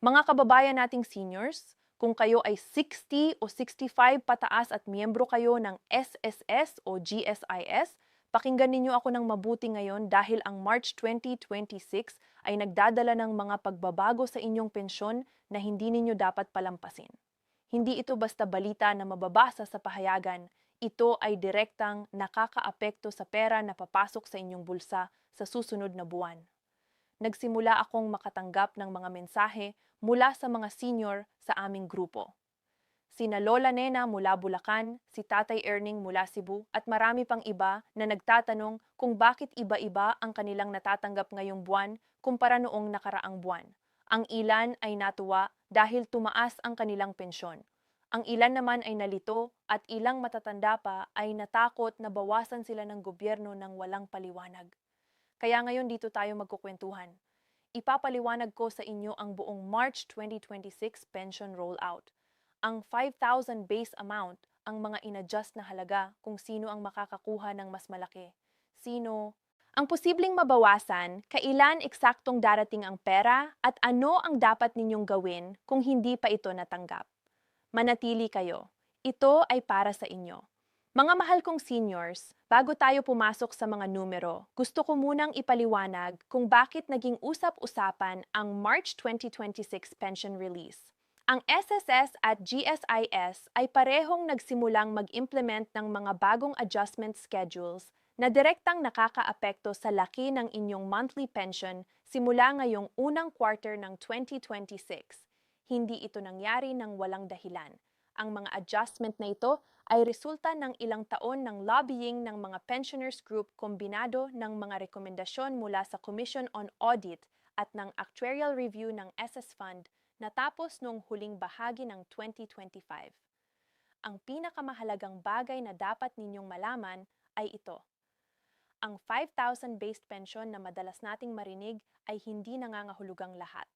Mga kababayan nating seniors, kung kayo ay 60 o 65 pataas at miyembro kayo ng SSS o GSIS, pakinggan ninyo ako ng mabuti ngayon dahil ang March 2026 ay nagdadala ng mga pagbabago sa inyong pensyon na hindi ninyo dapat palampasin. Hindi ito basta balita na mababasa sa pahayagan, ito ay direktang nakakaapekto sa pera na papasok sa inyong bulsa sa susunod na buwan. Nagsimula akong makatanggap ng mga mensahe mula sa mga senior sa aming grupo. Sina Lola Nena mula Bulacan, si Tatay Erning mula Cebu at marami pang iba na nagtatanong kung bakit iba-iba ang kanilang natatanggap ngayong buwan kumpara noong nakaraang buwan. Ang ilan ay natuwa dahil tumaas ang kanilang pensyon. Ang ilan naman ay nalito at ilang matatanda pa ay natakot na bawasan sila ng gobyerno ng walang paliwanag. Kaya ngayon dito tayo magkukwentuhan. Ipapaliwanag ko sa inyo ang buong March 2026 pension rollout. Ang 5,000 base amount, ang mga inadjust na halaga kung sino ang makakakuha ng mas malaki. Sino? Ang posibleng mabawasan, kailan eksaktong darating ang pera at ano ang dapat ninyong gawin kung hindi pa ito natanggap. Manatili kayo. Ito ay para sa inyo. Mga mahal kong seniors, bago tayo pumasok sa mga numero, gusto ko munang ipaliwanag kung bakit naging usap-usapan ang March 2026 pension release. Ang SSS at GSIS ay parehong nagsimulang mag-implement ng mga bagong adjustment schedules na direktang nakakaapekto sa laki ng inyong monthly pension simula ngayong unang quarter ng 2026. Hindi ito nangyari ng walang dahilan. Ang mga adjustment na ito ay resulta ng ilang taon ng lobbying ng mga pensioners group kombinado ng mga rekomendasyon mula sa Commission on Audit at ng actuarial review ng SS Fund natapos noong huling bahagi ng 2025. Ang pinakamahalagang bagay na dapat ninyong malaman ay ito. Ang 5,000 based pension na madalas nating marinig ay hindi nangangahulugang lahat.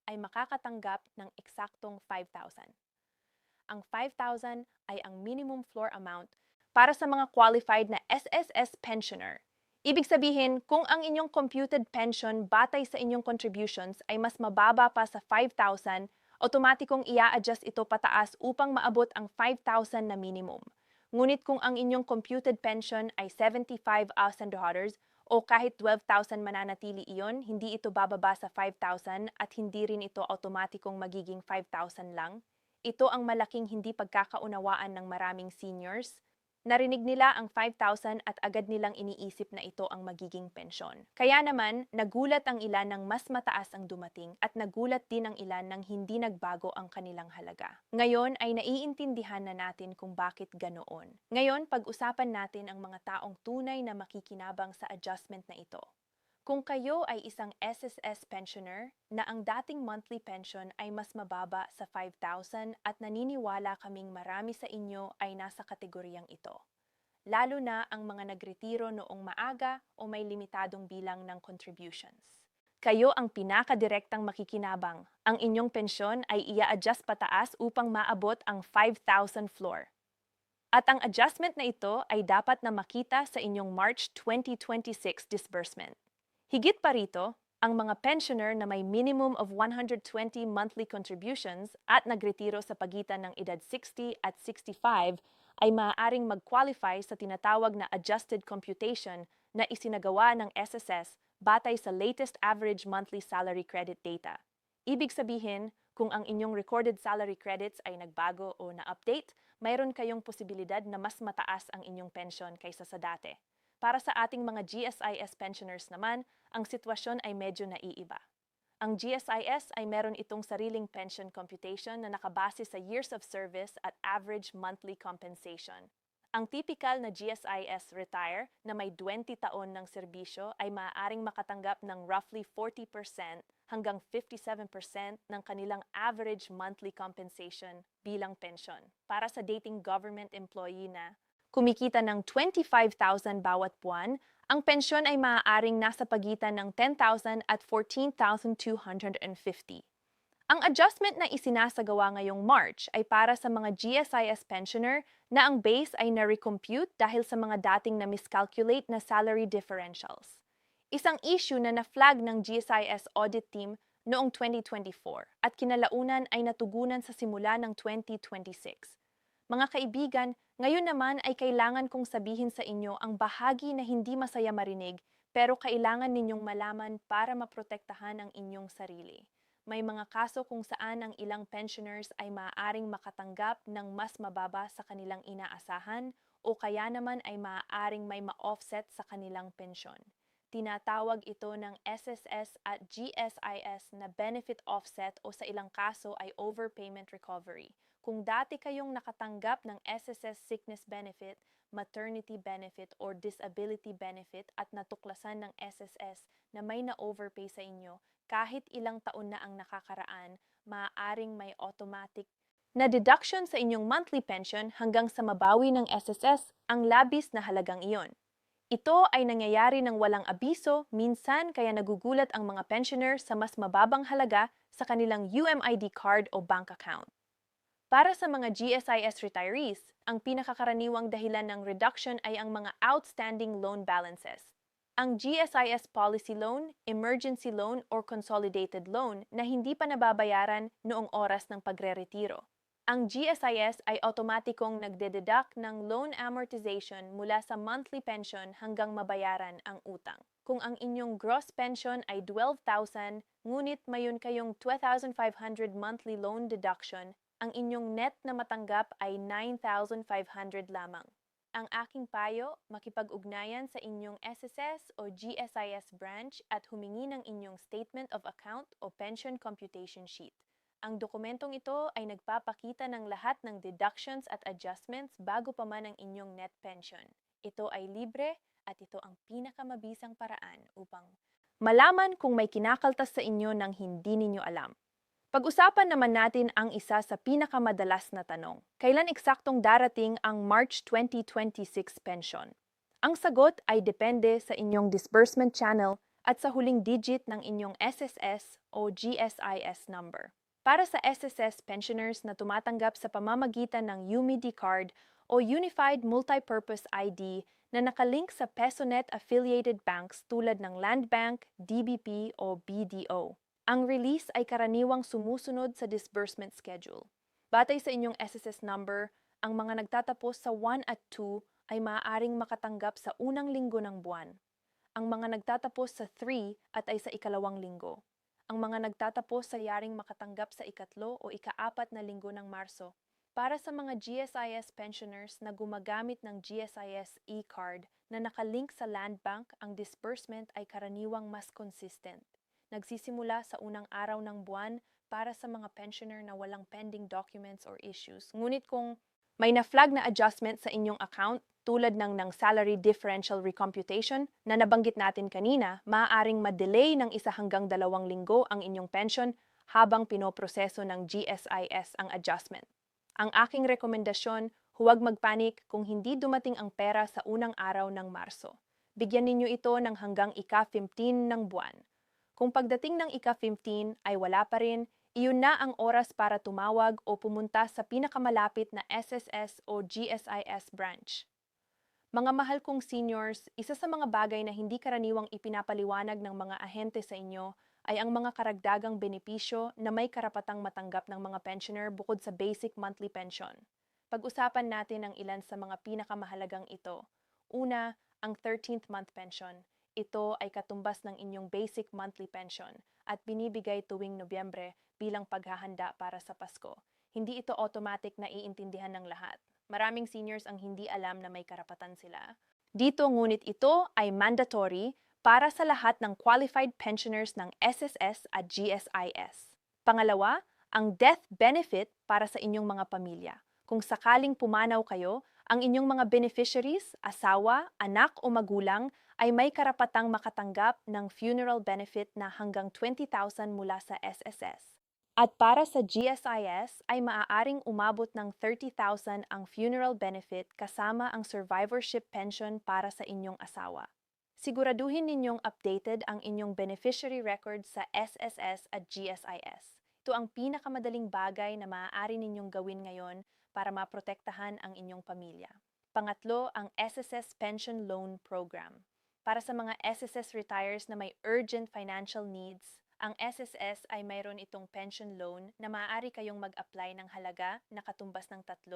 Ay makakatanggap ng eksaktong 5,000. Ang 5,000 ay ang minimum floor amount para sa mga qualified na SSS pensioner. Ibig sabihin, kung ang inyong computed pension batay sa inyong contributions ay mas mababa pa sa 5,000, otomatikong ia-adjust ito pataas upang maabot ang 5,000 na minimum. Ngunit kung ang inyong computed pension ay $75,000 o kahit 12,000 mananatili iyon, hindi ito bababa sa 5,000 at hindi rin ito automatikong magiging 5,000 lang. Ito ang malaking hindi pagkakaunawaan ng maraming seniors. Narinig nila ang 5,000 at agad nilang iniisip na ito ang magiging pensyon. Kaya naman, nagulat ang ilan ng mas mataas ang dumating at nagulat din ang ilan ng hindi nagbago ang kanilang halaga. Ngayon ay naiintindihan na natin kung bakit ganoon. Ngayon, pag-usapan natin ang mga taong tunay na makikinabang sa adjustment na ito. Kung kayo ay isang SSS pensioner na ang dating monthly pension ay mas mababa sa 5,000 at naniniwala kaming marami sa inyo ay nasa kategoryang ito. Lalo na ang mga nagretiro noong maaga o may limitadong bilang ng contributions. Kayo ang pinakadirektang makikinabang. Ang inyong pensyon ay ia-adjust pataas upang maabot ang 5,000 floor. At ang adjustment na ito ay dapat na makita sa inyong March 2026 disbursement. Higit pa rito, ang mga pensioner na may minimum of 120 monthly contributions at nagretiro sa pagitan ng edad 60 at 65 ay maaaring mag-qualify sa tinatawag na adjusted computation na isinagawa ng SSS batay sa latest average monthly salary credit data. Ibig sabihin, kung ang inyong recorded salary credits ay nagbago o na-update, mayroon kayong posibilidad na mas mataas ang inyong pension kaysa sa dati. Para sa ating mga GSIS pensioners naman, ang sitwasyon ay medyo naiiba. Ang GSIS ay meron itong sariling pension computation na nakabase sa years of service at average monthly compensation. Ang typical na GSIS retire na may 20 taon ng serbisyo ay maaaring makatanggap ng roughly 40% hanggang 57% ng kanilang average monthly compensation bilang pension. Para sa dating government employee na kumikita ng 25,000 bawat buwan, ang pensyon ay maaaring nasa pagitan ng 10,000 at 14,250. Ang adjustment na isinasagawa ngayong March ay para sa mga GSIS pensioner na ang base ay na-recompute dahil sa mga dating na miscalculate na salary differentials. Isang issue na na-flag ng GSIS audit team noong 2024 at kinalaunan ay natugunan sa simula ng 2026. Mga kaibigan, ngayon naman ay kailangan kong sabihin sa inyo ang bahagi na hindi masaya marinig pero kailangan ninyong malaman para maprotektahan ang inyong sarili. May mga kaso kung saan ang ilang pensioners ay maaaring makatanggap ng mas mababa sa kanilang inaasahan o kaya naman ay maaaring may ma-offset sa kanilang pensyon. Tinatawag ito ng SSS at GSIS na benefit offset o sa ilang kaso ay overpayment recovery. Kung dati kayong nakatanggap ng SSS sickness benefit, maternity benefit or disability benefit at natuklasan ng SSS na may na-overpay sa inyo, kahit ilang taon na ang nakakaraan, maaaring may automatic na deduction sa inyong monthly pension hanggang sa mabawi ng SSS ang labis na halagang iyon. Ito ay nangyayari ng walang abiso, minsan kaya nagugulat ang mga pensioner sa mas mababang halaga sa kanilang UMID card o bank account. Para sa mga GSIS retirees, ang pinakakaraniwang dahilan ng reduction ay ang mga outstanding loan balances. Ang GSIS policy loan, emergency loan or consolidated loan na hindi pa nababayaran noong oras ng pagre-retiro. Ang GSIS ay otomatikong nagdededuct ng loan amortization mula sa monthly pension hanggang mabayaran ang utang. Kung ang inyong gross pension ay 12,000, ngunit mayon kayong 2,500 monthly loan deduction, ang inyong net na matanggap ay 9,500 lamang. Ang aking payo, makipag-ugnayan sa inyong SSS o GSIS branch at humingi ng inyong Statement of Account o Pension Computation Sheet. Ang dokumentong ito ay nagpapakita ng lahat ng deductions at adjustments bago pa man ang inyong net pension. Ito ay libre at ito ang pinakamabisang paraan upang malaman kung may kinakaltas sa inyo ng hindi ninyo alam. Pag-usapan naman natin ang isa sa pinakamadalas na tanong. Kailan eksaktong darating ang March 2026 pension? Ang sagot ay depende sa inyong disbursement channel at sa huling digit ng inyong SSS o GSIS number. Para sa SSS pensioners na tumatanggap sa pamamagitan ng UMID card o Unified Multipurpose ID na nakalink sa PesoNet affiliated banks tulad ng Land Bank, DBP o BDO. Ang release ay karaniwang sumusunod sa disbursement schedule. Batay sa inyong SSS number, ang mga nagtatapos sa 1 at 2 ay maaaring makatanggap sa unang linggo ng buwan. Ang mga nagtatapos sa 3 at ay sa ikalawang linggo. Ang mga nagtatapos sa yaring makatanggap sa ikatlo o ikaapat na linggo ng Marso. Para sa mga GSIS pensioners na gumagamit ng GSIS e-card na nakalink sa Land Bank, ang disbursement ay karaniwang mas consistent. Nagsisimula sa unang araw ng buwan para sa mga pensioner na walang pending documents or issues. Ngunit kung may na-flag na adjustment sa inyong account, tulad ng salary differential recomputation na nabanggit natin kanina, maaaring ma-delay ng 1 hanggang 2 linggo ang inyong pension habang pinoproseso ng GSIS ang adjustment. Ang aking rekomendasyon, huwag magpanik kung hindi dumating ang pera sa unang araw ng Marso. Bigyan ninyo ito ng hanggang ika-15 ng buwan. Kung pagdating ng ika-15 ay wala pa rin, iyon na ang oras para tumawag o pumunta sa pinakamalapit na SSS o GSIS branch. Mga mahal kong seniors, isa sa mga bagay na hindi karaniwang ipinapaliwanag ng mga ahente sa inyo ay ang mga karagdagang benepisyo na may karapatang matanggap ng mga pensioner bukod sa basic monthly pension. Pag-usapan natin ang ilan sa mga pinakamahalagang ito. Una, ang 13th month pension. Ito ay katumbas ng inyong basic monthly pension at binibigay tuwing Nobyembre bilang paghahanda para sa Pasko. Hindi ito automatic na iintindihan ng lahat. Maraming seniors ang hindi alam na may karapatan sila. Dito ngunit ito ay mandatory para sa lahat ng qualified pensioners ng SSS at GSIS. Pangalawa, ang death benefit para sa inyong mga pamilya. Kung sakaling pumanaw kayo, ang inyong mga beneficiaries, asawa, anak o magulang ay may karapatang makatanggap ng funeral benefit na hanggang 20,000 mula sa SSS. At para sa GSIS ay maaaring umabot ng 30,000 ang funeral benefit kasama ang survivorship pension para sa inyong asawa. Siguraduhin ninyong updated ang inyong beneficiary record sa SSS at GSIS. Ito ang pinakamadaling bagay na maaari ninyong gawin ngayon para maprotektahan ang inyong pamilya. Pangatlo, ang SSS Pension Loan Program. Para sa mga SSS retires na may urgent financial needs, Ang SSS ay mayroon itong pension loan na maaari kayong mag-apply ng halaga na katumbas ng 3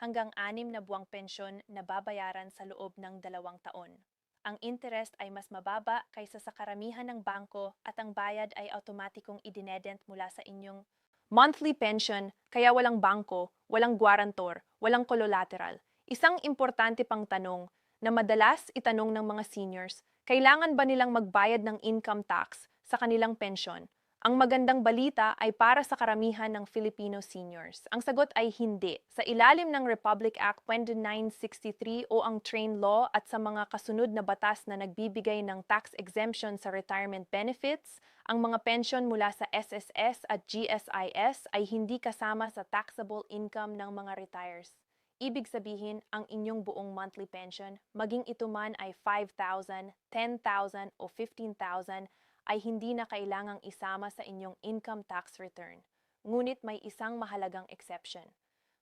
hanggang 6 na buwang pensyon na babayaran sa loob ng 2 taon. Ang interest ay mas mababa kaysa sa karamihan ng bangko at ang bayad ay automatikong idinedent mula sa inyong monthly pension, kaya walang bangko, walang guarantor, walang collateral. Isang importante pang tanong na madalas itanong ng mga seniors, kailangan ba nilang magbayad ng income tax sa kanilang pensyon? Ang magandang balita ay para sa karamihan ng Filipino seniors. Ang sagot ay hindi. Sa ilalim ng Republic Act 2963 o ang Train Law at sa mga kasunod na batas na nagbibigay ng tax exemption sa retirement benefits, ang mga pensyon mula sa SSS at GSIS ay hindi kasama sa taxable income ng mga retires. Ibig sabihin, ang inyong buong monthly pension, maging ito man ay 5,000, 10,000 o 15,000, ay hindi na kailangang isama sa inyong income tax return. Ngunit may isang mahalagang exception.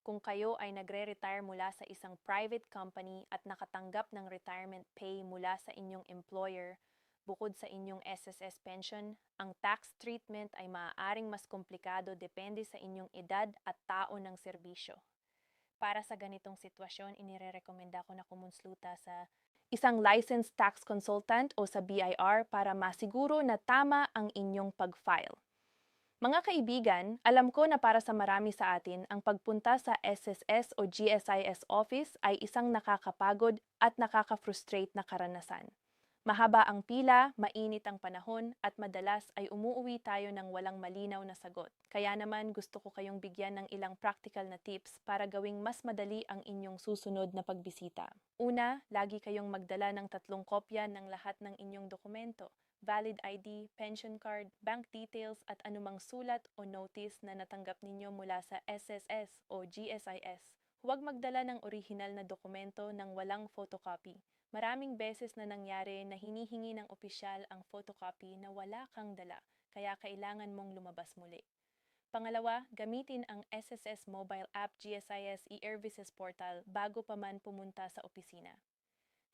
Kung kayo ay nagre-retire mula sa isang private company at nakatanggap ng retirement pay mula sa inyong employer, bukod sa inyong SSS pension, ang tax treatment ay maaaring mas komplikado depende sa inyong edad at taon ng serbisyo. Para sa ganitong sitwasyon, inirerekomenda ko na kumonsulta sa isang licensed tax consultant o sa BIR para masiguro na tama ang inyong pag-file. Mga kaibigan, alam ko na para sa marami sa atin, ang pagpunta sa SSS o GSIS office ay isang nakakapagod at nakaka-frustrate na karanasan. Mahaba ang pila, mainit ang panahon, at madalas ay umuuwi tayo ng walang malinaw na sagot. Kaya naman gusto ko kayong bigyan ng ilang practical na tips para gawing mas madali ang inyong susunod na pagbisita. Una, lagi kayong magdala ng 3 kopya ng lahat ng inyong dokumento. Valid ID, pension card, bank details at anumang sulat o notice na natanggap ninyo mula sa SSS o GSIS. Huwag magdala ng orihinal na dokumento nang walang photocopy. Maraming beses na nangyari na hinihingi ng opisyal ang photocopy na wala kang dala, kaya kailangan mong lumabas muli. Pangalawa, gamitin ang SSS mobile app GSIS e-Services portal bago pa man pumunta sa opisina.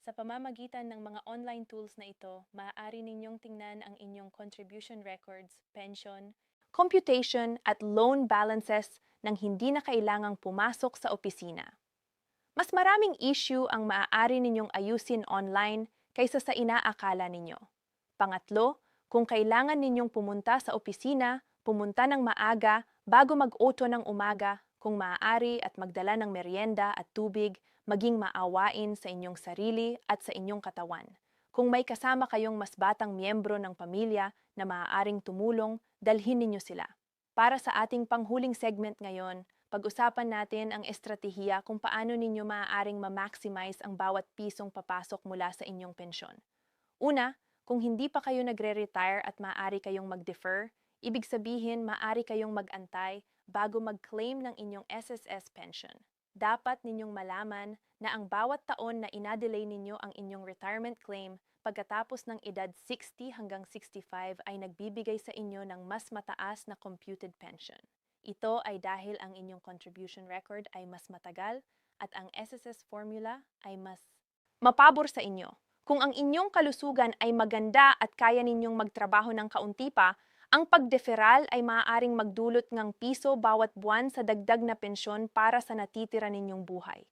Sa pamamagitan ng mga online tools na ito, maaari ninyong tingnan ang inyong contribution records, pension, computation at loan balances nang hindi na kailangang pumasok sa opisina. Mas maraming issue ang maaari ninyong ayusin online kaysa sa inaakala ninyo. Pangatlo, kung kailangan ninyong pumunta sa opisina, pumunta ng maaga bago mag-auto ng umaga, kung maaari at magdala ng merienda at tubig, maging maawain sa inyong sarili at sa inyong katawan. Kung may kasama kayong mas batang miyembro ng pamilya na maaaring tumulong, dalhin ninyo sila. Para sa ating panghuling segment ngayon, pag-usapan natin ang estratehiya kung paano ninyo maaaring ma-maximize ang bawat pisong papasok mula sa inyong pensyon. Una, kung hindi pa kayo nagre-retire at maaari kayong mag-defer, ibig sabihin maaari kayong mag-antay bago mag-claim ng inyong SSS pension. Dapat ninyong malaman na ang bawat taon na inadelay ninyo ang inyong retirement claim pagkatapos ng edad 60 hanggang 65 ay nagbibigay sa inyo ng mas mataas na computed pension. Ito ay dahil ang inyong contribution record ay mas matagal at ang SSS formula ay mas mapabor sa inyo. Kung ang inyong kalusugan ay maganda at kaya ninyong magtrabaho ng kaunti pa, ang pagdeferal ay maaaring magdulot ng piso bawat buwan sa dagdag na pensyon para sa natitira ninyong buhay.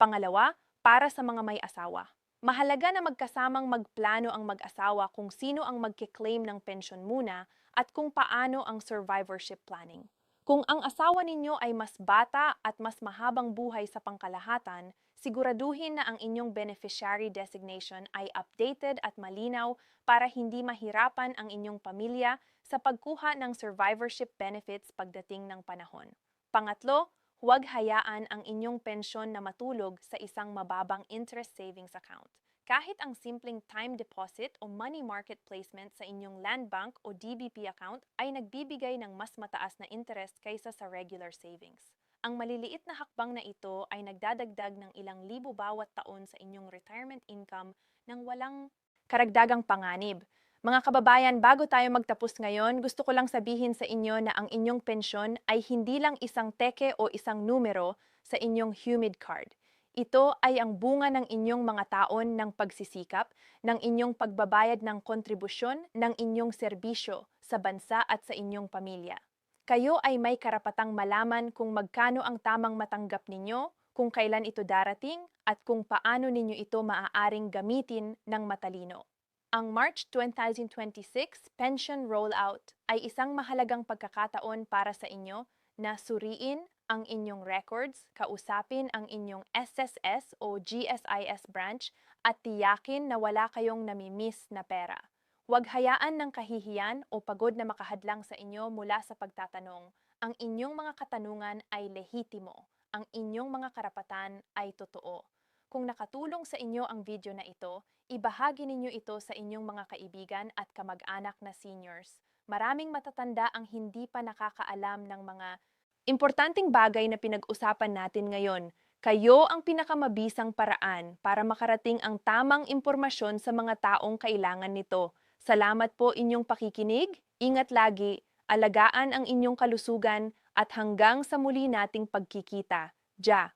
Pangalawa, para sa mga may asawa. Mahalaga na magkasamang magplano ang mag-asawa kung sino ang magkiklaim ng pensyon muna at kung paano ang survivorship planning. Kung ang asawa ninyo ay mas bata at mas mahabang buhay sa pangkalahatan, siguraduhin na ang inyong beneficiary designation ay updated at malinaw para hindi mahirapan ang inyong pamilya sa pagkuha ng survivorship benefits pagdating ng panahon. Pangatlo, huwag hayaan ang inyong pensyon na matulog sa isang mababang interest savings account. Kahit ang simpleng time deposit o money market placement sa inyong land bank o DBP account ay nagbibigay ng mas mataas na interest kaysa sa regular savings. Ang maliliit na hakbang na ito ay nagdadagdag ng ilang libo bawat taon sa inyong retirement income nang walang karagdagang panganib. Mga kababayan, bago tayo magtapos ngayon, gusto ko lang sabihin sa inyo na ang inyong pensyon ay hindi lang isang teke o isang numero sa inyong humid card. Ito ay ang bunga ng inyong mga taon ng pagsisikap, ng inyong pagbabayad ng kontribusyon, ng inyong serbisyo sa bansa at sa inyong pamilya. Kayo ay may karapatang malaman kung magkano ang tamang matanggap ninyo, kung kailan ito darating, at kung paano ninyo ito maaaring gamitin ng matalino. Ang March 2026 Pension Rollout ay isang mahalagang pagkakataon para sa inyo na suriin ang inyong records, kausapin ang inyong SSS o GSIS branch at tiyakin na wala kayong namimiss na pera. Huwag hayaan ng kahihiyan o pagod na makahadlang sa inyo mula sa pagtatanong. Ang inyong mga katanungan ay lehitimo. Ang inyong mga karapatan ay totoo. Kung nakatulong sa inyo ang video na ito, ibahagi ninyo ito sa inyong mga kaibigan at kamag-anak na seniors. Maraming matatanda ang hindi pa nakakaalam ng mga importanteng bagay na pinag-usapan natin ngayon. Kayo ang pinakamabisang paraan para makarating ang tamang impormasyon sa mga taong kailangan nito. Salamat po inyong pakikinig, ingat lagi, alagaan ang inyong kalusugan at hanggang sa muli nating pagkikita. Ja!